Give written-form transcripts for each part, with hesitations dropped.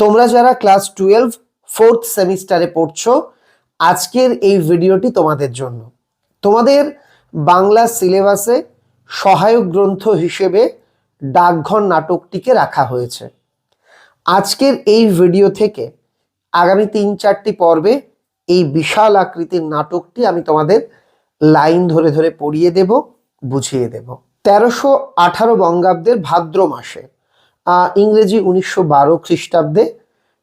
তোমরা যারা class 12 4th সেমিস্টারে পড়ছো, আজকের এই ভিডিওটি তোমাদের জন্য। তোমাদের বাংলা সিলেবাসে সহায়ক গ্রন্থ হিসেবে ডাকঘর নাটকটিকে রাখা হয়েছে। আজকের এই ভিডিও থেকে আগামী 3-4টি পর্বে এই বিশাল আকৃতির নাটকটি আমি তোমাদের লাইন ধরে ধরে পড়িয়ে দেব, বুঝিয়ে দেব। 1318 বঙ্গাব্দের ভাদ্র মাসে, ইংরেজি 1912 খ্রিস্টাব্দে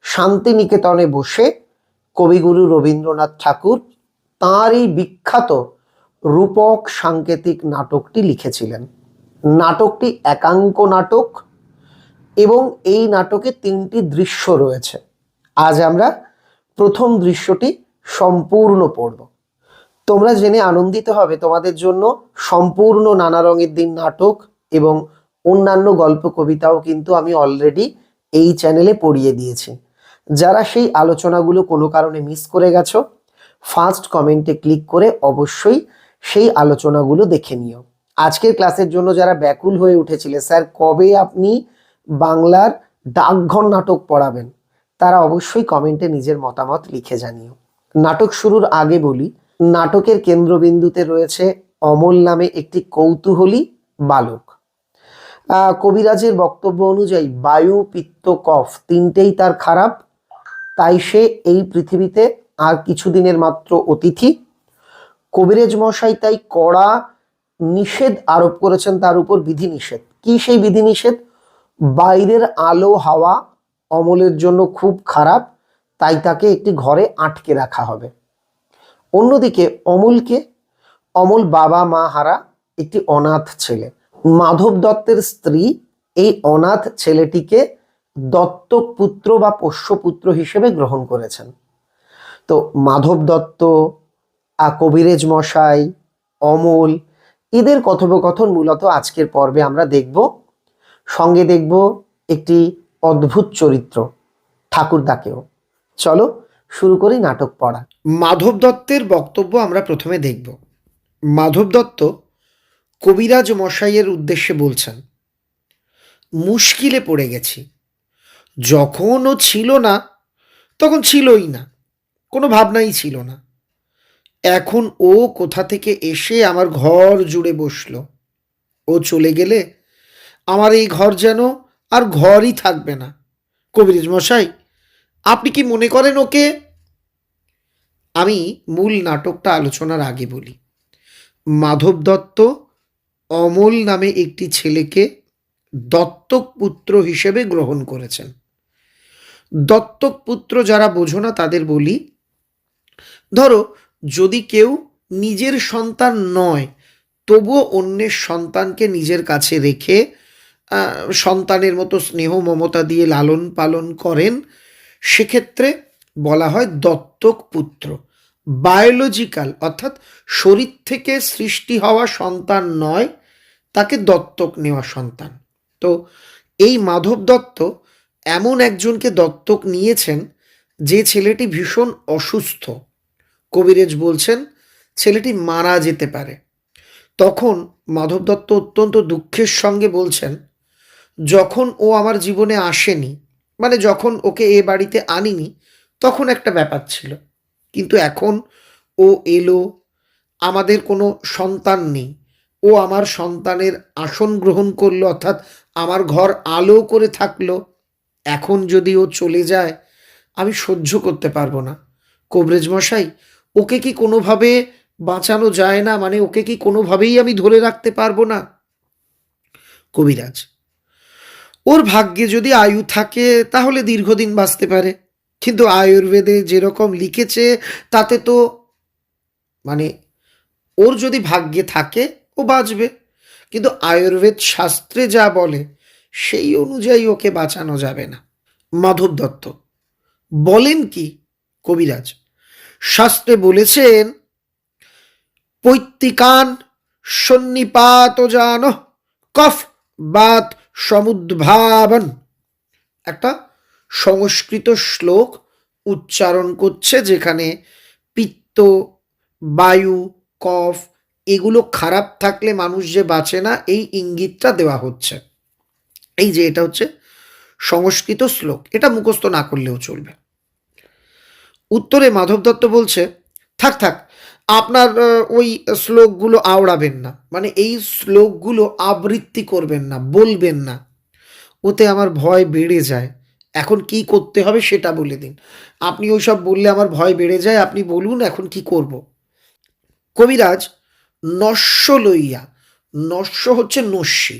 শান্তিনিকেতনে বসে কবিগুরু রবীন্দ্রনাথ ঠাকুর তাঁর এই বিখ্যাত রূপক সাংকেতিক নাটকটি লিখেছিলেন। নাটকটি একাঙ্ক নাটক এবং এই নাটকে 3টি দৃশ্য রয়েছে। আজ আমরা প্রথম দৃশ্যটি সম্পূর্ণ পড়ব। তোমরা জেনে আনন্দিত হবে, তোমাদের জন্য সম্পূর্ণ নানা রঙের দিন নাটক এবং অন্যান্য গল্প কবিতাও কিন্তু আমি অলরেডি এই চ্যানেলে পড়িয়ে দিয়েছি। যারা সেই আলোচনাগুলো কোনো কারণে মিস করে গেছো, ফার্স্ট কমেন্টে ক্লিক করে অবশ্যই সেই আলোচনাগুলো দেখে নিও। আজকের ক্লাসের জন্য যারা ব্যাকুল হয়ে উঠেছিলে, স্যার কবে আপনি বাংলার ডাকঘর নাটক পড়াবেন, তারা অবশ্যই কমেন্টে নিজের মতামত লিখে জানিও। নাটক শুরুর আগে বলি, নাটকের কেন্দ্রবিন্দুতে রয়েছে অমল নামে একটি কৌতূহলী বালক। কবিরাজের বক্তব্য অনুযায়ী বায়ু, পিত্ত, কফ তিনটেই তার খারাপ, তাই সে এই পৃথিবীতে আর কিছুদিনের মাত্র অতিথি। কবিরাজ মশাই তাই কড়া নিষেধ আরোপ করেছেন তার উপর, বিধিনিষেধ। কি সেই বিধিনিষেধ? বাইরের আলো হাওয়া অমলের জন্য খুব খারাপ, তাই তাকে একটি ঘরে আটকে রাখা হবে। অন্যদিকে অমল বাবা মা হারা একটি অনাথ ছেলে। মাধব দত্তের স্ত্রী এই অনাথ ছেলেটিকে দত্তক পুত্র বা পোষ্যপুত্র হিসেবে গ্রহণ করেছেন। তো মাধব দত্ত, কবিরাজ মশাই, অমল, এদের কথোপকথন মূলত আজকের পর্বে আমরা দেখব। সঙ্গে দেখব একটি অদ্ভুত চরিত্র, ঠাকুরদাকেও। চলো শুরু করি নাটক পড়া। মাধব দত্তের বক্তব্য আমরা প্রথমে দেখব। মাধব দত্ত কবিরাজ মশাইয়ের উদ্দেশ্যে বলছেন, মুশকিলে পড়ে গেছি। যখন ও ছিল না তখন ছিলই না, কোনো ভাবনাই ছিল না। এখন ও কোথা থেকে এসে আমার ঘর জুড়ে বসলো। ও চলে গেলে আমার এই ঘর যেন আর ঘরই থাকবে না। কবিরাজ মশাই, আপনি কি মনে করেন ওকে? আমি মূল নাটকটা আলোচনার আগে বলি, মাধব দত্ত অমল নামে একটি ছেলেকে দত্তক পুত্র হিসেবে গ্রহণ করেছেন। দত্তক পুত্র যারা বোঝো না তাদের বলি, ধরো যদি কেউ নিজের সন্তান নয় তবুও অন্যের সন্তানকে নিজের কাছে রেখে সন্তানের মতো স্নেহ মমতা দিয়ে লালন পালন করেন, সেক্ষেত্রে বলা হয় দত্তক পুত্র। বায়োলজিক্যাল অর্থাৎ শরীর থেকে সৃষ্টি হওয়া সন্তান নয়, তাকে দত্তক নেওয়া সন্তান। তো এই মাধব দত্ত এমন একজনকে দত্তক নিয়েছেন যে ছেলেটি ভীষণ অসুস্থ। কবিরাজ বলছেন ছেলেটি মারা যেতে পারে। তখন মাধব দত্ত অত্যন্ত দুঃখের সঙ্গে বলছেন, যখন ও আমার জীবনে আসেনি, মানে যখন ওকে এ বাড়িতে আনিনি, তখন একটা ব্যাপার ছিল, কিন্তু এখন ও এলো, আমাদের কোনো সন্তান নেই, ও আমার সন্তানের আসন গ্রহণ করলো, অর্থাৎ আমার ঘর আলো করে থাকলো। এখন যদি ও চলে যায় আমি সহ্য করতে পারবো না। কবিরাজ মশাই, ওকে কি কোনোভাবে বাঁচানো যায় না? মানে ওকে কি কোনোভাবেই আমি ধরে রাখতে পারবো না? কবিরাজ, ওর ভাগ্যে যদি আয়ু থাকে তাহলে দীর্ঘদিন বাঁচতে পারে, কিন্তু আয়ুর্বেদে যেরকম লিখেছে তাতে তো মানে ওর যদি ভাগ্যে থাকে ও বাঁচবে, কিন্তু আয়ুর্বেদ শাস্ত্রে যা বলে সেই অনুযায়ী ওকে বাঁচানো যাবে না। মাধব দত্ত, বলেন কি? কবিরাজ, শাস্ত্রে বলেছেন পৈত্তিকান সন্নিপাত জান কফ বাত সমুদ্ভাবন, একটা সংস্কৃত শ্লোক উচ্চারণ করছে, যেখানে পিত্ত, বায়ু, কফ এগুলো খারাপ থাকলে মানুষ যে বাঁচে না, এই ইঙ্গিতটা দেওয়া হচ্ছে। এই যে এটা হচ্ছে সংস্কৃত শ্লোক, এটা মুখস্থ না করলেও চলবে। উত্তরে মাধব দত্ত বলছে, থাক থাক, আপনার ওই শ্লোকগুলো আওড়াবেন না, মানে এই শ্লোকগুলো আবৃত্তি করবেন না, বলবেন না, ওতে আমার ভয় বেড়ে যায়। এখন কি করতে হবে সেটা বলে দিন। আপনি ওইসব বললে আমার ভয় বেড়ে যায়, আপনি বলুন এখন কি করব। কবিরাজ নস্য লইয়া, নস্য হচ্ছে নস্যি,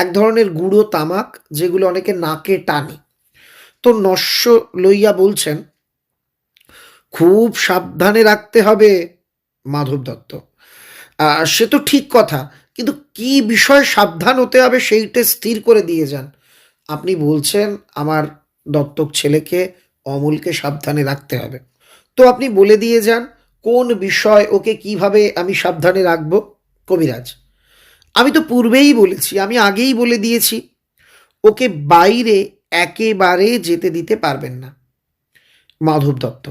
এক ধরনের গুঁড়ো তামাক যেগুলো অনেকে নাকে টানে, তো নস্য লইয়া বলছেন, খুব সাবধানে রাখতে হবে মাধব দত্ত। সে তো ঠিক কথা, কিন্তু কি বিষয়ে সাবধান হতে হবে সেইটা স্থির করে দিয়ে যান। আপনি বলছেন আমার দত্তক ছেলেকে অমলকে সাবধানে রাখতে হবে, তো আপনি বলে দিয়ে যান কোন বিষয় ওকে কিভাবে আমি সাবধানে রাখব। কবিরাজ, আমি তো পূর্বেই বলেছি, আমি আগেই বলে দিয়েছি, ওকে বাইরে একেবারে যেতে দিতে পারবেন না। মাধব দত্ত,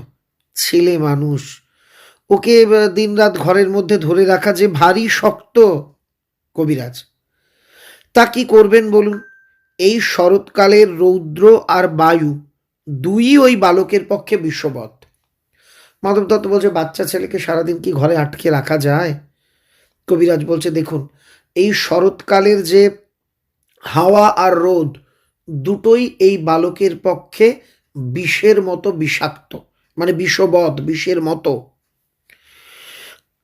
ছেলে মানুষ, ওকে দিনরাত ঘরের মধ্যে ধরে রাখা যে ভারী শক্ত। কবিরাজ, তা কি করবেন বলুন? এই শরৎকালের রৌদ্র আর বায়ু দুই ওই বালকের পক্ষে বিষবৎ। মাধব দত্ত বলছে, বাচ্চা ছেলেকে সারাদিন কি ঘরে আটকে রাখা যায়? কবিরাজ বলছে, দেখুন, এই শরৎকালের যে হাওয়া আর রোদ দুটোই এই বালকের পক্ষে বিষের মতো বিষাক্ত, মানে বিষবৎ, বিষের মতো।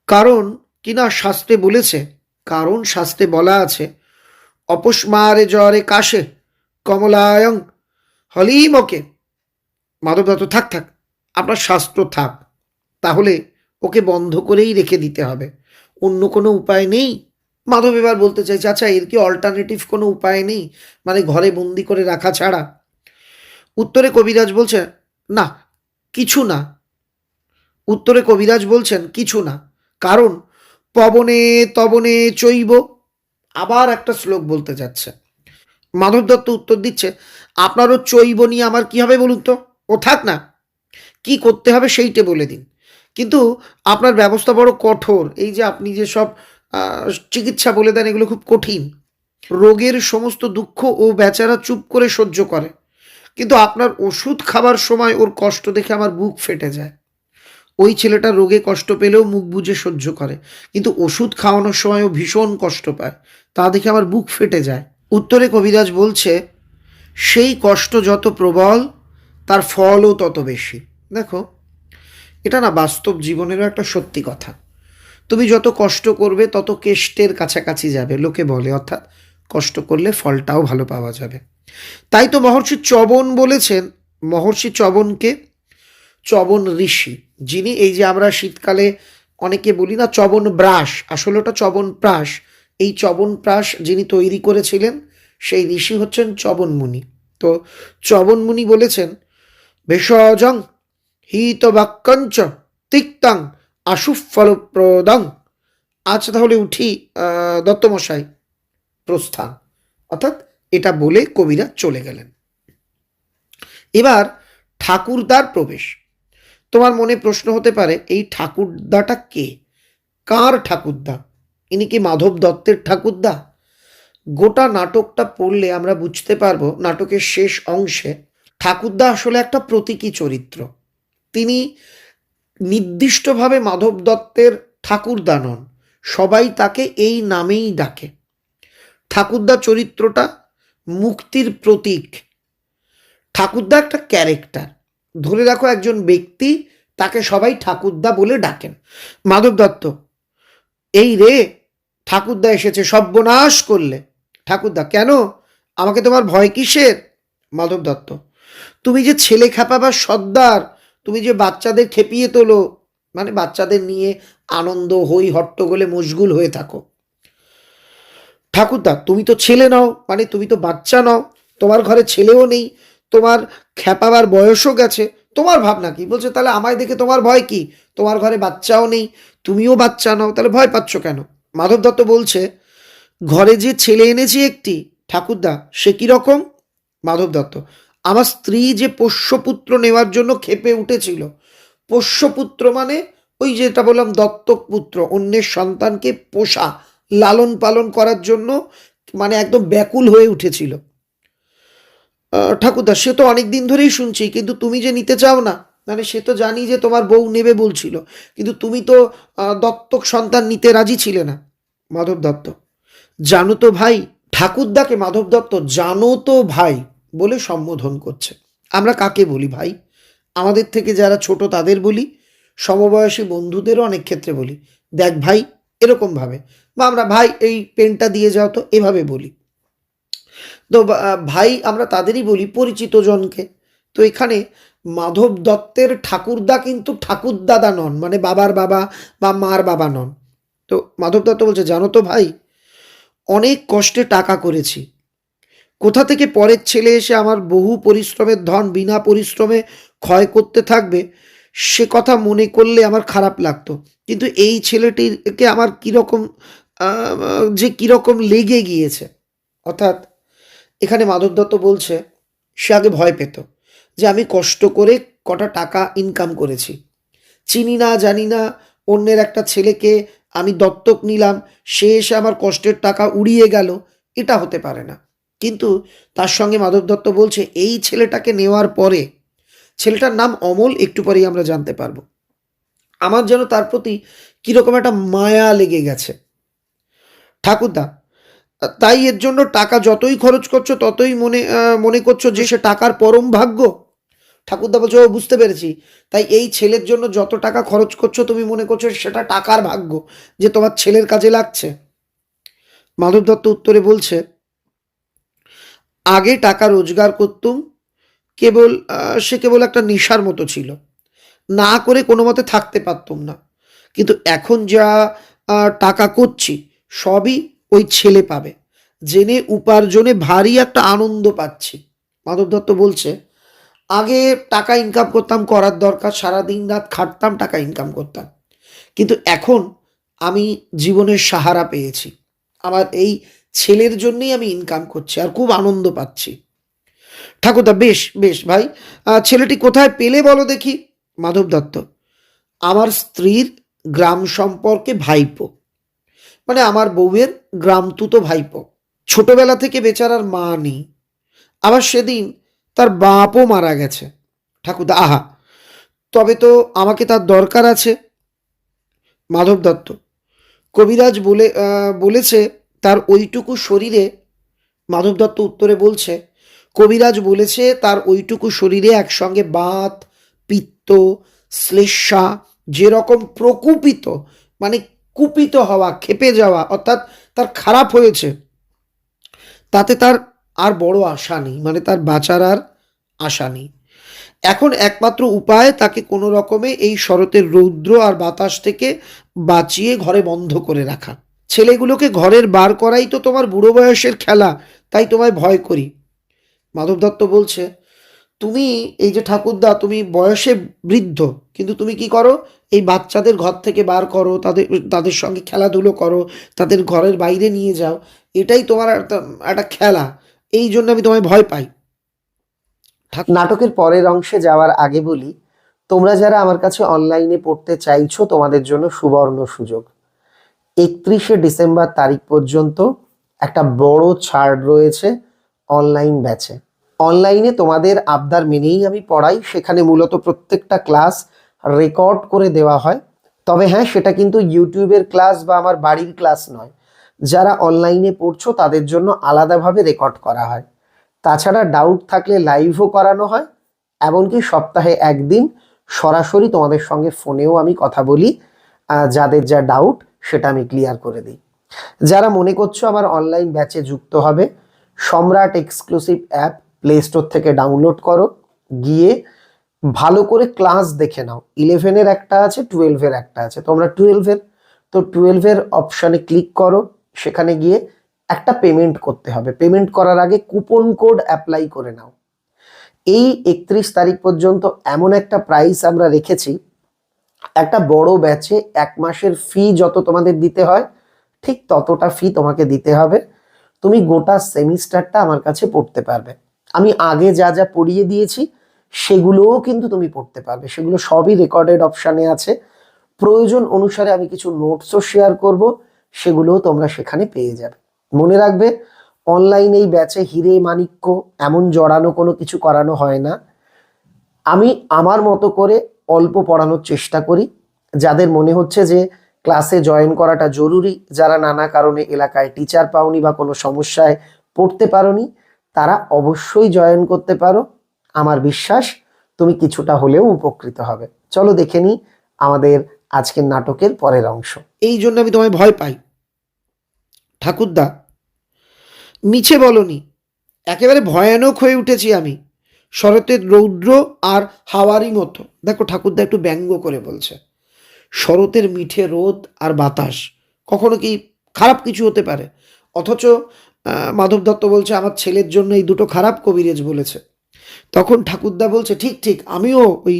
কারণ কিনা শাস্ত্রে বলেছে, কারণ শাস্ত্রে বলা আছে, অপস্মারে জ্বরে কাশে কমলায়ং হলিমকে। মাধব দত্ত, থাক থাক, আপনার শাস্ত্র থাক, তাহলে ওকে বন্ধ করেই রেখে দিতে হবে, অন্য কোনো উপায় নেই। মাধব এবার বলতে চাইছে, আচ্ছা এর কি অল্টারনেটিভ কোনো উপায় নেই, মানে ঘরে বন্দি করে রাখা ছাড়া? উত্তরে কবিরাজ বলছে, না, কিছু না। উত্তরে কবিরাজ বলছেন, কিছু না, কারণ পবনে তবনে চৈব। আবার একটা শ্লোক বলতে যাচ্ছে। মাধব দত্ত উত্তর দিচ্ছে, আপনারও চৈব নিয়ে আমার কি হবে বলুন তো, ও থাক না, কি করতে হবে সেইটা বলে দিন। কিন্তু আপনার ব্যবস্থা বড় কঠোর, এই যে আপনি যে সব চিকিৎসা বলে দেন এগুলো খুব কঠিন। রোগের সমস্ত দুঃখ ও বেচারা চুপ করে সহ্য করে, কিন্তু আপনার ওষুধ খাবার সময় ওর কষ্ট দেখে আমার বুক ফেটে যায়। ওই ছেলেটা রোগে কষ্ট পেলেও মুখ বুজে সহ্য করে, কিন্তু ওষুধ খাওয়ানোর সময়ও ভীষণ কষ্ট পায়, তা দেখে আমার বুক ফেটে যায়। উত্তরে কবিরাজ বলছে, সেই কষ্ট যত প্রবল তার ফলও তত বেশি। দেখো, এটা না বাস্তব জীবনেরও একটা সত্যি কথা। তুমি যত কষ্ট করবে তত কেষ্টের কাছাকাছি যাবে, লোকে বলে, অর্থাৎ কষ্ট করলে ফলটাও ভালো পাওয়া যাবে। তাই তো মহর্ষি চবন বলেছেন, মহর্ষি চবনকে, চবন ঋষি, যিনি এই যে আমরা শীতকালে অনেকে বলি না চবন ব্রাশ, আসলে ওটা চবন প্রাশ, এই চবন প্রাশ যিনি তৈরি করেছিলেন সেই ঋষি হচ্ছেন চবন মুনি। তো চবন মুনি বলেছেন, ভেষজং হিত বাক্যঞ্চ তিক্তং আশুফলপ্রদং। আচ্ছা তাহলে উঠি দত্তমশাই, প্রস্থান। অর্থাৎ এটা বলে কবিরা চলে গেলেন। এবার ঠাকুরদার প্রবেশ। তোমার মনে প্রশ্ন হতে পারে, এই ঠাকুরদাটা কে, কার ঠাকুরদা? ইনি কি মাধব দত্তের ঠাকুরদা? গোটা নাটকটা পড়লে আমরা বুঝতে পারবো, নাটকের শেষ অংশে ঠাকুরদা আসলে একটা প্রতীকী চরিত্র। তিনি নির্দিষ্টভাবে মাধব দত্তের ঠাকুরদা নন, সবাই তাকে এই নামেই ডাকে। ঠাকুরদা চরিত্রটা মুক্তির প্রতীক। ঠাকুরদা একটা ক্যারেক্টার, ধরে রাখো একজন ব্যক্তি, তাকে সবাই ঠাকুরদা বলে ডাকেন। মাধব দত্ত, এই রে ঠাকুরদা এসেছে, সর্বনাশ করলে। ঠাকুরদা, কেন, আমাকে তোমার ভয় কিসের? মাধব দত্ত, তুমি যে ছেলে খেপাবার সর্দার, তুমি যে বাচ্চাদের খেপিয়ে তোলো, মানে বাচ্চাদের নিয়ে আনন্দ হই হট্টগোলে মশগুল হয়ে থাকো। ঠাকুরদা, তুমি তো ছেলে নও, মানে তুমি তো বাচ্চা নও, তোমার ঘরে ছেলেও নেই, তোমার খেপাবার বয়সও গেছে, তোমার ভাবনা কি? বলছে, তাহলে আমায় দেখে তোমার ভয় কি? তোমার ঘরে বাচ্চাও নেই, তুমিও বাচ্চা নও, তাহলে ভয় পাচ্ছ কেন? মাধব দত্ত বলছে, ঘরে যে ছেলে এনেছি একটি, ঠাকুরদা সে কি রকম? মাধব দত্ত, আমার স্ত্রী যে পোষ্যপুত্র নেওয়ার জন্য ক্ষেপে উঠেছিল। পোষ্যপুত্র মানে ওই যেটা বললাম দত্তক পুত্র, অন্যের সন্তানকে পোষা, লালন পালন করার জন্য, মানে একদম ব্যাকুল হয়ে উঠেছিল। ঠাকুরদা, সে তো অনেক দিন ধরেই শুনছি, কিন্তু তুমি যে নিতে চাও না, মানে সে তো জানি যে তোমার বউ নেবে বলছিল, কিন্তু তুমি তো দত্তক সন্তান নিতে রাজি ছিলে না। মাধব দত্ত: জানো তো ভাই, ঠাকুরদাকে মাধব দত্ত জানো তো ভাই বলে সম্বোধন করছে। আমরা কাকে বলি ভাই? আমাদের থেকে যারা ছোট তাদের বলি, সমবয়সী বন্ধুদেরও অনেক ক্ষেত্রে বলি, দেখ ভাই, এরকম ভাবে, বা আমরা ভাই এই পেনটা দিয়ে যাও তো, এভাবে বলি। তো ভাই আমরা তাদেরই বলি পরিচিত জনকে। তো এখানে মাধব দত্তের ঠাকুরদা কিন্তু ঠাকুরদাদা নন, মানে বাবার বাবা বা মার বাবা নন। তো মাধব দত্ত বলছে, জানো তো ভাই, অনেক কষ্টে টাকা করেছি, কোথা থেকে পরের ছেলে এসে আমার বহু পরিশ্রমের ধন বিনা পরিশ্রমে ক্ষয় করতে থাকবে, সে কথা মনে করলে আমার খারাপ লাগতো। কিন্তু এই ছেলেটিকে আমার কীরকম যে কীরকম লেগে গিয়েছে। অর্থাৎ এখানে মাধব দত্ত বলছে, সে আগে ভয় পেত যে আমি কষ্ট করে কটা টাকা ইনকাম করেছি, চিনি না জানি না অন্যের একটা ছেলেকে আমি দত্তক নিলাম, সে এসে আমার কষ্টের টাকা উড়িয়ে গেল, এটা হতে পারে না। কিন্তু তার সঙ্গে মাধব দত্ত বলছে, এই ছেলেটাকে নেওয়ার পরে, ছেলেটার নাম অমল, একটু পরেই আমরা জানতে পারবো, আমার যেন তার প্রতি কীরকম একটা মায়া লেগে গেছে। ঠাকুরদা, তাই এর জন্য টাকা যতই খরচ করছো ততই মনে করছো যে সে টাকার পরম ভাগ্য। ঠাকুরদা বলছে, ও বুঝতে পেরেছি, তাই এই ছেলের জন্য যত টাকা খরচ করছো তুমি মনে করছো সেটা টাকার ভাগ্য, যে তোমার ছেলের কাজে লাগছে। মাধব দত্ত উত্তরে বলছে, আগে টাকা রোজগার করতুম, সে কেবল একটা নেশার মতো ছিল, না করে কোনো মতে থাকতে পারতুম না, কিন্তু এখন যা টাকা করছি সবই ওই ছেলে পাবে জেনে উপার্জনে ভারী একটা আনন্দ পাচ্ছি। মাধব দত্ত বলছে, আগে টাকা ইনকাম করতাম, করার দরকার, সারা দিন রাত খাটতাম, টাকা ইনকাম করতাম, কিন্তু এখন আমি জীবনের সাহারা পেয়েছি, আমার এই ছেলের জন্যই আমি ইনকাম করছি আর খুব আনন্দ পাচ্ছি। ঠাকুরদা, বেশ বেশ ভাই, ছেলেটি কোথায় পেলে বলো দেখি। মাধব দত্ত: আমার স্ত্রীর গ্রাম সম্পর্কে ভাইপো, মানে আমার বউয়ের গ্রামতুতো ভাইপো, ছোটবেলা থেকে বেচারার মা নেই, আবার সেদিন তার বাপও মারা গেছে। ঠাকুরদা: আহা, তবে তো আমাকে তার দরকার আছে। মাধব দত্ত: কবিরাজ বলেছে তার ওইটুকু শরীরে, মাধব দত্ত উত্তরে বলছে, কবিরাজ বলেছে তার ওইটুকু শরীরে একসঙ্গে বাত, পিত্ত, শ্লেষ্মা, যেরকম প্রকুপিত, মানে কুপিত হওয়া, ক্ষেপে যাওয়া, অর্থাৎ তার খারাপ হয়েছে, তাতে তার আর বড় আশা নেই, মানে তার বাঁচার আর আশা নেই। এখন একমাত্র উপায় তাকে কোনো রকমে এই শরতের রৌদ্র আর বাতাস থেকে বাঁচিয়ে ঘরে বন্ধ করে রাখা। ছেলেগুলোকে ঘরের বার করাই তো তোমার বুড়ো বয়সের খেলা, তাই তোমায় ভয় করি। মাধব দত্ত বলছে, তুমি এই যে ঠাকুরদা, তুমি বয়সে বৃদ্ধ, কিন্তু তুমি কি করো, এই বাচ্চাদের ঘর থেকে বার করো, তাদের তাদের সঙ্গে খেলাধুলো করো, তাদের ঘরের বাইরে নিয়ে যাও, এটাই তোমার একটা খেলা, এই জন্য আমি তোমায় ভয় পাই। নাটকের পরের অংশে যাওয়ার আগে বলি, তোমরা যারা আমার কাছে অনলাইনে পড়তে চাইছো, তোমাদের জন্য সুবর্ণ সুযোগ। 31শে ডিসেম্বর তারিখ পর্যন্ত একটা বড় ছাড় রয়েছে অনলাইন ব্যাচে। অনলাইনে তোমাদের আবদার মেনেই আমি পড়াই, সেখানে মূলত প্রত্যেকটা ক্লাস রেকর্ড করে দেওয়া হয়। তবে হ্যাঁ, সেটা কিন্তু ইউটিউবের ক্লাস বা আমার বাড়ির ক্লাস নয়, যারা অনলাইনে পড়ছো তাদের জন্য আলাদাভাবে রেকর্ড করা হয়। তাছাড়া ডাউট থাকলে লাইভও করানো হয়, এমনকি সপ্তাহে একদিন সরাসরি তোমাদের সঙ্গে ফোনেও আমি কথা বলি, যাদের যা ডাউট সেটা আমি ক্লিয়ার করে দিই। যারা মনে করছো আমার অনলাইন ব্যাচে যুক্ত হবে, সম্রাট এক্সক্লুসিভ অ্যাপ প্লে স্টোর থেকে ডাউনলোড করো, গিয়ে ভালো করে ক্লাস দেখে নাও। 11-এর একটা আছে, 12-এর একটা আছে, তোমরা 12-এর, তো 12-এর অপশানে ক্লিক করো, সেখানে গিয়ে একটা পেমেন্ট করতে হবে। পেমেন্ট করার আগে কুপন কোড অ্যাপ্লাই করে নাও। এই 31 তারিখ পর্যন্ত এমন একটা প্রাইস আমরা রেখেছি, একটা বড় ব্যাচে 1 মাসের ফি যত তোমাদের দিতে হয়, ঠিক ততটা ফি তোমাকে দিতে হবে। তুমি গোটা সেমিস্টারটা আমার কাছে পড়তে পারবে। আমি আগে যা যা পড়িয়ে দিয়েছি সেগুলোও কিন্তু তুমি পড়তে পারবে, সেগুলো সবই রেকর্ডেড অপশানে আছে। প্রয়োজন অনুসারে আমি কিছু নোটসও শেয়ার করব, সেগুলোও তোমরা সেখানে পেয়ে যাবে। মনে রাখবে, অনলাইনেই ব্যাচে হিরে মাণিক্য এমন জড়ানো কোনো কিছু করানো হয় না। আমি আমার মতো করে অল্প পড়ানোর চেষ্টা করি। যাদের মনে হচ্ছে যে ক্লাসে জয়েন করাটা জরুরি, যারা নানা কারণে এলাকায় টিচার পাওনি বা কোনো সমস্যায় পড়তে পারোনি, তারা অবশ্যই জয়েন করতে পারো। আমার বিশ্বাস তুমি কিছুটা হলেও উপকৃত হবে। চলো দেখে নিই আমাদের আজকের নাটকের পরের অংশ। এই জন্য আমি তোমায় ভয় পাই ঠাকুরদা, মিছে বলনি, একেবারে ভয়ানক হয়ে উঠেছি আমি, শরতের রৌদ্র আর হাওয়ারই মতো। দেখো ঠাকুরদা একটু ব্যঙ্গ করে বলছে, শরতের মিঠে রোদ আর বাতাস কখনো কি খারাপ কিছু হতে পারে? অথচ মাধব দত্ত বলছে আমার ছেলের জন্য এই দুটো খারাপ, কবিরেজ বলেছে। তখন ঠাকুরদা বলছে ঠিক ঠিক, আমিও ওই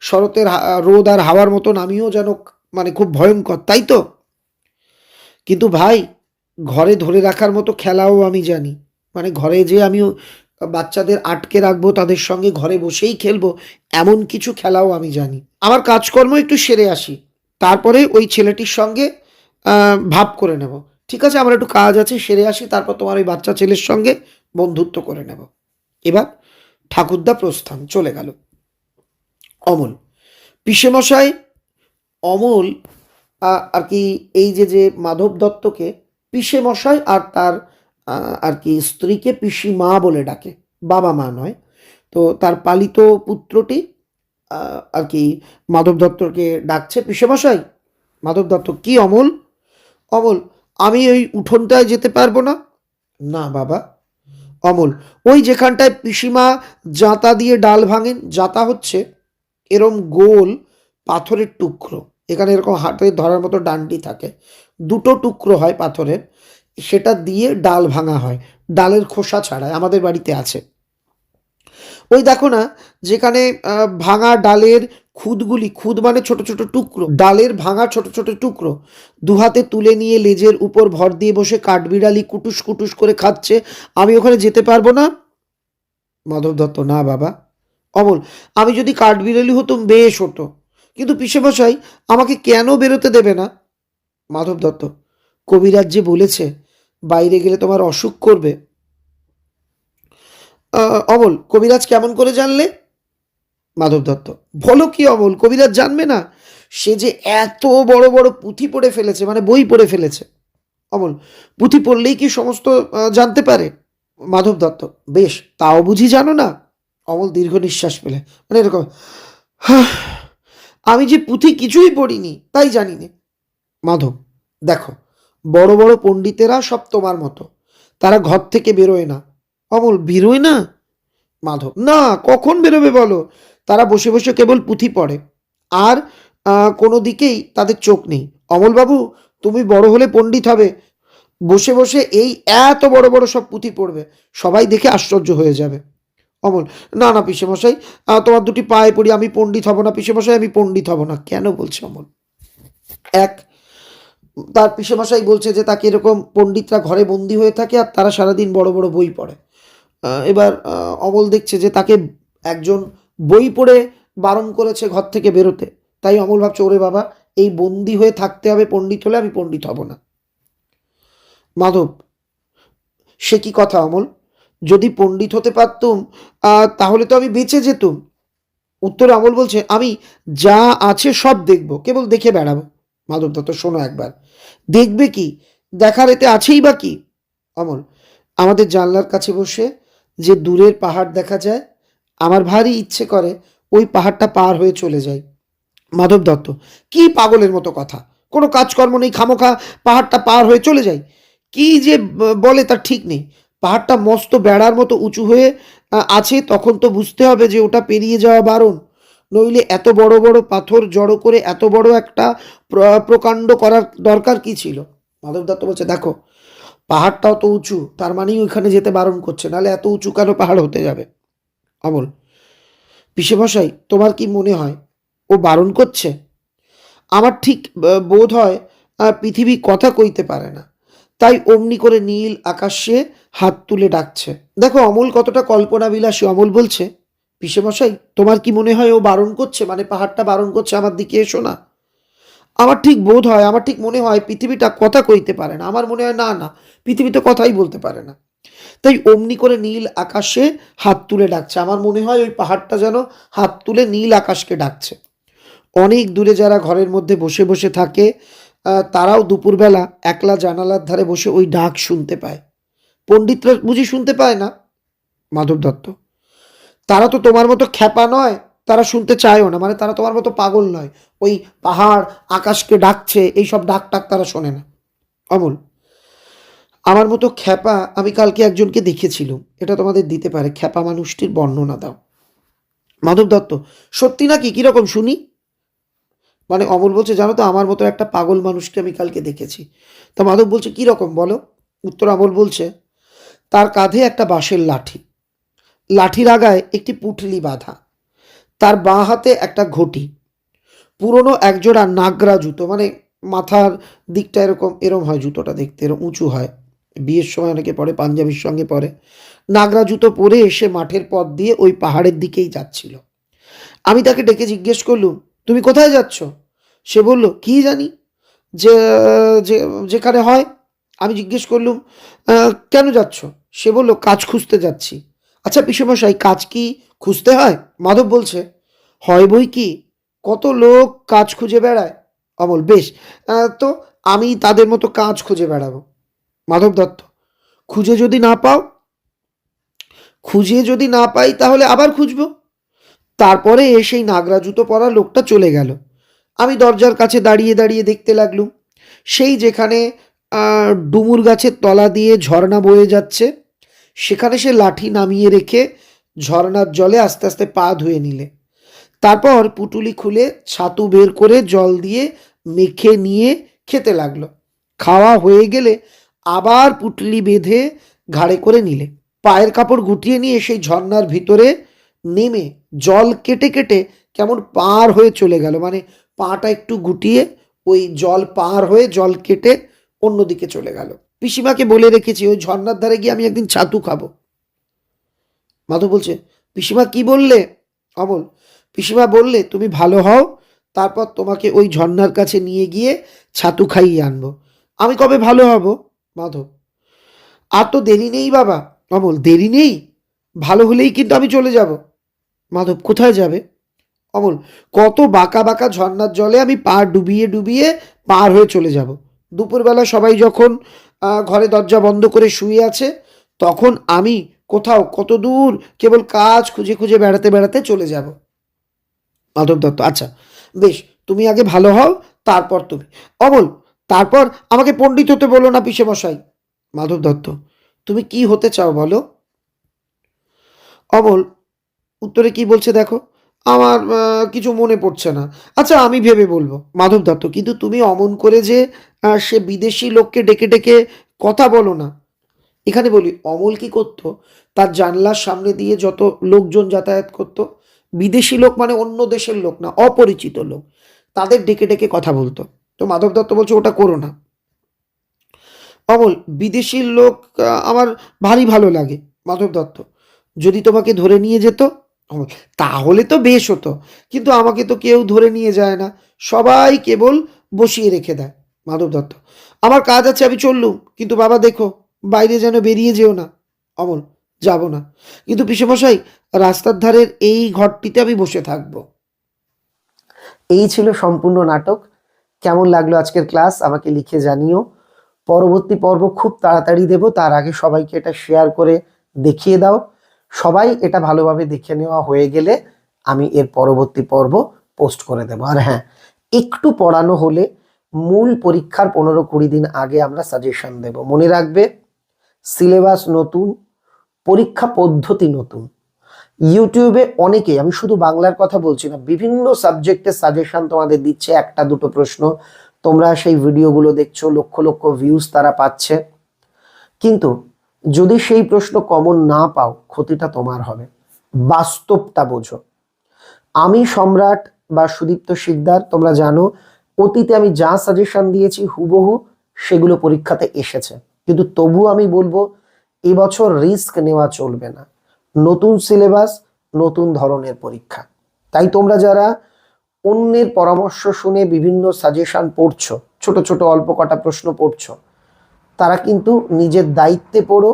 শরতের রোদ আর হাওয়ার মতন আমিও যেন মানে খুব ভয়ঙ্কর, তাই তো? কিন্তু ভাই, ঘরে ধরে রাখার মতো খেলাও আমি জানি, মানে ঘরে যে আমি বাচ্চাদের আটকে রাখবো, তাদের সঙ্গে ঘরে বসেই খেলবো, এমন কিছু খেলাও আমি জানি। আমার কাজকর্ম একটু সেরে আসি, তারপরে ওই ছেলেটির সঙ্গে ভাব করে নেব। ঠিক আছে, আমার একটু কাজ আছে, সেরে আসি, তারপর তোমার ওই বাচ্চা ছেলের সঙ্গে বন্ধুত্ব করে নেব। এবার ঠাকুরদা প্রস্থান, চলে গেল। অমল, পিসেমশাই, অমল আর কি এই যে মাধব দত্তকে পিসেমশাই আর তার আর কি স্ত্রীকে পিসিমা বলে ডাকে, বাবা মা নয়। তো তার পালিত পুত্রটি আর কি মাধব দত্তকে ডাকছে পিসেমশাই। মাধব দত্ত, কি অমল? অমল, আমি ওই উঠোনটায় যেতে পারবো না। না বাবা। অমল, ওই যেখানটায় পিসিমা জাঁতা দিয়ে ডাল ভাঙেন, জাঁতা হচ্ছে এরম গোল পাথরের টুকরো, এখানে এরকম হাতে ধরার মতো ডান্ডি থাকে, দুটো টুকরো হয় পাথরের, সেটা দিয়ে ডাল ভাঙা হয়, ডালের খোসা ছাড়ায়, আমাদের বাড়িতে আছে। ওই দেখো না, যেখানে ভাঙা ডালের খুদগুলি, খুদ মানে ছোট ছোট টুকরো, ডালের ভাঙা ছোট ছোট টুকরো দুহাতে তুলে নিয়ে লেজের উপর ভর দিয়ে বসে কাঠবিড়ালি কুটুস কুটুস করে খাচ্ছে, আমি ওখানে যেতে পারবো না। মাধব দত্ত, না বাবা। অমল, আমি যদি কাঠবিড়ালি হতুম বেশ হতো, কিন্তু পিসেমশাই আমাকে কেন বেরোতে দেবে না? মাধব দত্ত, কবিরাজ যে বলেছে বাইরে গেলে তোমার অসুখ করবে। অমল, কবিরাজ কেমন করে জানলে? মাধব দত্ত, বলো কি অমল, কবিরাজ জানবে না? সে যে এত বড় বড় পুঁথি পড়ে ফেলেছে, মানে বই পড়ে ফেলেছে। অমল, পুঁথি পড়লেই কি সমস্ত জানতে পারে? মাধব দত্ত, বেশ, তাও বুঝি জানো না? অমল দীর্ঘ নিঃশ্বাস পেলে, মানে এরকম, আমি যে পুঁথি কিছুই পড়িনি, তাই জানি না। মাধব, দেখো, বড় বড় পণ্ডিতেরা সব তোমার মতো, তারা ঘর থেকে বেরোয় না। অমল, বেরোয় না? মাধব, না, কখন বেরোবে বলো? তারা বসে বসে কেবল পুঁথি পড়ে, আর কোনো দিকেই তাদের চোখ নেই। অমলবাবু, তুমি বড় হলে পণ্ডিত হবে, বসে বসে এই এত বড় বড় সব পুঁথি পড়বে, সবাই দেখে আশ্চর্য হয়ে যাবে। অমল, না না পিসেমশাই, তোমার দুটি পায়ে পড়ি, আমি পণ্ডিত হব না পিসেমশাই, আমি পণ্ডিত হব না। কেন বলছে অমল? এক, তার পিসেমশাই বলছে যে তাকে এরকম পণ্ডিতরা ঘরে বন্দি হয়ে থাকে আর তারা সারাদিন বড় বড় বই পড়ে। এবার অমল দেখছে যে তাকে একজন বই পড়ে বারণ করেছে ঘর থেকে বেরোতে, তাই অমল ভাবছে ওরে বাবা, এই বন্দি হয়ে থাকতে হবে, পণ্ডিত হলে আমি পণ্ডিত হব না। মাধব, সে কি কথা অমল, যদি পণ্ডিত হতে পারতুম তাহলে তো আমি বেঁচে যেতুম। উত্তরে অমল বলছে, আমি যা আছে সব দেখব, কেবল দেখে বেড়াবো। মাধব দত্ত, শোনো একবার। দেখবে কি? দেখার এতে আছেই বা কি? অমল, আমাদের জানলার কাছে বসে যে দূরের পাহাড় দেখা যায়, আমার ভারী ইচ্ছে করে ওই পাহাড়টা পার হয়ে চলে যাই। মাধব দত্ত, কি পাগলের মতো কথা, কোনো কাজকর্ম নেই, খামোখা পাহাড়টা পার হয়ে চলে যাই, কি যে বলে তার ঠিক নেই। পাহাড়টা মস্ত বেড়ার মতো উঁচু হয়ে আছে, তখন তো বুঝতে হবে যে ওটা পেরিয়ে যাওয়া বারণ, নইলে এত বড় বড় পাথর জড়ো করে এত বড় একটা প্রকাণ্ড করার দরকার কি ছিল? মাধব দত্ত বলছে, দেখো, পাহাড়টাও তো উঁচু, তার মানেই ওইখানে যেতে বারণ করছে, নাহলে এত উঁচু কেন পাহাড় হতে যাবে? অমল, পিসেমশাই, তোমার কি মনে হয় ও বারণ করছে? আমার ঠিক বোধ হয় পৃথিবী কথা কইতে পারে না, তাই অমনি করে নীল আকাশে হাত তুলে ডাকছে। দেখো অমল কতটা কল্পনা বিলাসী। অমল বলছে, পিসেমশাই, তোমার কি মনে হয় ও বারণ করছে, মানে পাহাড়টা বারণ করছে আমার দিকে এসো না? আমার ঠিক বোধ হয়, আমার ঠিক মনে হয় পৃথিবীটা কথা কইতে পারে না। আমার মনে হয় না না, পৃথিবী তো কথাই বলতে পারে না। তাই অমনি করে নীল আকাশে হাত তুলে ডাকছে। আমার মনে হয় ওই পাহাড়টা যেন হাত তুলে নীল আকাশকে ডাকছে। অনেক দূরে যারা ঘরের মধ্যে বসে বসে থাকে তারাও দুপুরবেলা একলা জানালার ধারে বসে ওই ডাক শুনতে পায়। পণ্ডিতরা বুঝি শুনতে পায় না? মাধব দত্ত: তারা তো তোমার মতো খ্যাপা নয়, তারা শুনতে চায়ও না, মানে তারা তোমার মতো পাগল নয়। ওই পাহাড় আকাশকে ডাকছে এইসব ডাক টাক তারা শোনে না। অমল: আমার মতো খ্যাপা আমি কালকে একজনকে দেখেছিলাম, এটা তোমাদের দিতে পারে। খ্যাপা মানুষটির বর্ণনা দাও। মাধব দত্ত: সত্যি নাকি? কিরকম শুনি? মানে অমল বলছে, জানো তো, আমার মতো একটা পাগল মানুষকে আমি কালকে দেখেছি। তা মাধব বলছে, কিরকম বলো? উত্তর অমল বলছে, তার কাঁধে একটা বাঁশের লাঠি, লাঠির আগায় একটি পুঁটলি বাঁধা, তার বাঁ হাতে একটা ঘটি, পুরনো একজোড়া নাগরা জুতো, মানে মাথার দিকটা এরকম এরম হয়, জুতোটা দেখতে এরকম উঁচু হয়, বিয়ের সময় অনেকে পরে, পাঞ্জাবির সঙ্গে পরে। নাগরা জুতো পরে এসে মাঠের পথ দিয়ে ওই পাহাড়ের দিকেই যাচ্ছিল। আমি তাকে ডেকে জিজ্ঞেস করলুম, তুমি কোথায় যাচ্ছ? সে বলল, কি জানি, যে যেখানে হয়। আমি জিজ্ঞেস করলুম, কেন যাচ্ছ? সে বলল, কাজ খুঁজতে যাচ্ছি। আচ্ছা পিসেমশাই, কাজ কি খুঁজতে হয়? মাধব বলছে, হয় বই কি, কত লোক কাজ খুঁজে বেড়ায়। অমল: বেশ, তো আমি তাদের মতো কাজ খুঁজে বেড়াবো। মাধব দত্ত: খুঁজে যদি না পাও? খুঁজে যদি না পাই তাহলে আবার খুঁজবো। তারপরে সেই নাগরা জুতো পরা লোকটা চলে গেল। আমি দরজার কাছে দাঁড়িয়ে দাঁড়িয়ে দেখতে লাগলুম, সেই যেখানে ডুমুর গাছের তলা দিয়ে ঝর্ণা বয়ে যাচ্ছে, সেখানে সে লাঠি নামিয়ে রেখে ঝর্ণার জলে আস্তে আস্তে পা ধুয়ে নিলে। তারপর পুটুলি খুলে ছাতু বের করে জল দিয়ে মেখে নিয়ে খেতে লাগলো। খাওয়া হয়ে গেলে আবার পুটলি বেঁধে ঘাড়ে করে নিলে। পায়ের কাপড় গুটিয়ে নিয়ে সেই ঝর্ণার ভিতরে নেমে জল কেটে কেটে কেমন পার হয়ে চলে গেল, মানে পাটা একটু গুটিয়ে ওই জল পার হয়ে জল কেটে অন্যদিকে চলে গেল। পিসিমাকে বলে রেখেছি ওই ঝর্ণার ধারে গিয়ে আমি একদিন ছাতু খাবো। মাধব বলছে, পিসিমা কি বললে? অমল: পিসিমা বললে তুমি ভালো হও, তারপর তোমাকে ওই ঝর্ণার কাছে নিয়ে গিয়ে ছাতু খাইয়ে আনবো। আমি কবে ভালো হব? মাধব: আর তো দেরি নেই বাবা। অমল: দেরি নেই? ভালো হলেই কিন্তু আমি চলে যাব। মাধব: কোথায় যাবে? অমল: কত বাঁকা বাঁকা ঝর্ণার জলে আমি পা ডুবিয়ে ডুবিয়ে পার হয়ে চলে যাব। দুপুরবেলা সবাই যখন ঘরে দরজা বন্ধ করে শুয়ে আছে, তখন আমি কোথাও কত দূর কেবল কাজ খুঁজে খুঁজে বেড়াতে বেড়াতে চলে যাব। মাধব দত্ত: আচ্ছা বেশ, তুমি আগে ভালো হও, তারপর তুমি। অমল: তারপর আমাকে পণ্ডিত হতে বলো না পিসে মশাই। মাধব দত্ত: তুমি কি হতে চাও বলো? অমল উত্তরে কি বলছে দেখো, আমার কিছু মনে পড়ছে না। আচ্ছা আমি ভেবে বলবো। মাধব দত্ত: কিন্তু তুমি অমন করে যে সে বিদেশি লোককে ডেকে ডেকে কথা বলো না। এখানে বলি, অমল কি করতো, তার জানলার সামনে দিয়ে যত লোকজন যাতায়াত করতো, বিদেশি লোক মানে অন্য দেশের লোক না, অপরিচিত লোক, তাদের ডেকে ডেকে কথা বলতো। তো মাধব দত্ত বলছে, ওটা করো না। অমল: বিদেশি লোক আমার ভারী ভালো লাগে। মাধব দত্ত: যদি তোমাকে ধরে নিয়ে যেত? অমল: তাহলে তো বেশ হতো, কিন্তু আমাকে তো কেউ ধরে নিয়ে যায় না, সবাই কেবল বসিয়ে রেখে দেয়। মাধব দত্ত: আমার কাজ আছে, আমি চললুম, কিন্তু বাবা দেখো বাইরে যেন বেরিয়ে যেও না। অমল: যাব না, কিন্তু পিসেমশাই রাস্তার ধারের এই ঘরটিতে আমি বসে থাকবো। এই ছিল সম্পূর্ণ নাটক। কেমন লাগলো আজকের ক্লাস আমাকে লিখে জানিও। পরবর্তী পর্ব খুব তাড়াতাড়ি দেব, তার আগে সবাইকে এটা শেয়ার করে দেখিয়ে দাও। সবাই এটা ভালোভাবে দেখে নেওয়া হয়ে গেলে আমি এর পরবর্তী পর্ব পোস্ট করে দেব। আর হ্যাঁ, একটু পড়ানো হলে মূল পরীক্ষার 15-20 দিন আগে আমরা সাজেশন দেব। মনে রাখবে, সিলেবাস নতুন, পরীক্ষা পদ্ধতি নতুন। ইউটিউবে অনেকে, আমি শুধু বাংলার কথা বলছি না, বিভিন্ন সাবজেক্টের সাজেশন তোমাদের দিচ্ছে, একটা দুটো প্রশ্ন, তোমরা সেই ভিডিওগুলো দেখছো, লক্ষ লক্ষ ভিউজ তারা পাচ্ছে, কিন্তু যদি সেই প্রশ্ন কমন না পাও, ক্ষতিটা তোমার হবে। বাস্তবটা বোঝো। আমি সম্রাট বা সুদীপ্ত শিকদার, তোমরা জানো অতীতে আমি যা সাজেশন দিয়েছি হুবহু সেগুলো পরীক্ষাতে এসেছে, কিন্তু তবু আমি বলবো এবছর রিস্ক নেওয়া চলবে না। নতুন সিলেবাস, নতুন ধরনের পরীক্ষা। তাই তোমরা যারা অন্যের পরামর্শ শুনে বিভিন্ন সাজেশন পড়ছো, ছোট ছোট অল্প কটা প্রশ্ন পড়ছো, তারা কিন্তু নিজের দায়িত্বে পড়ো,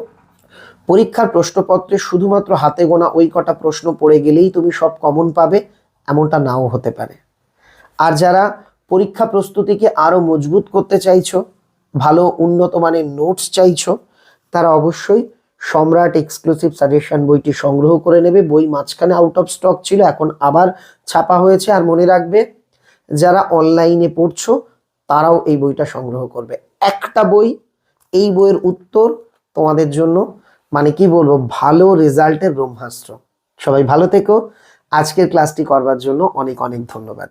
পরীক্ষার প্রশ্নপত্রে শুধুমাত্র হাতে গোনা ওই কটা প্রশ্ন পড়ে গেলেই তুমি সব কমন পাবে, এমনটা নাও হতে পারে। আর যারা পরীক্ষা প্রস্তুতিকে আরো মজবুত করতে চাইছো, ভালো উন্নত মানের নোটস চাইছো, তারা অবশ্যই সম্রাট এক্সক্লুসিভ সাজেশন বইটি সংগ্রহ করে নেবে। বই মাঝখানে আউট অফ স্টক ছিল, এখন আবার ছাপা হয়েছে। আর মনে রাখবে, যারা অনলাইনে পড়ছো তারাও এই বইটা সংগ্রহ করবে। একটা বই, এই বইয়ের উত্তর তোমাদের জন্য মানে কি বলবো, ভালো রেজাল্টের ব্রহ্মাস্ত্র। সবাই ভালো থেকো। আজকের ক্লাসটি করবার জন্য অনেক অনেক ধন্যবাদ।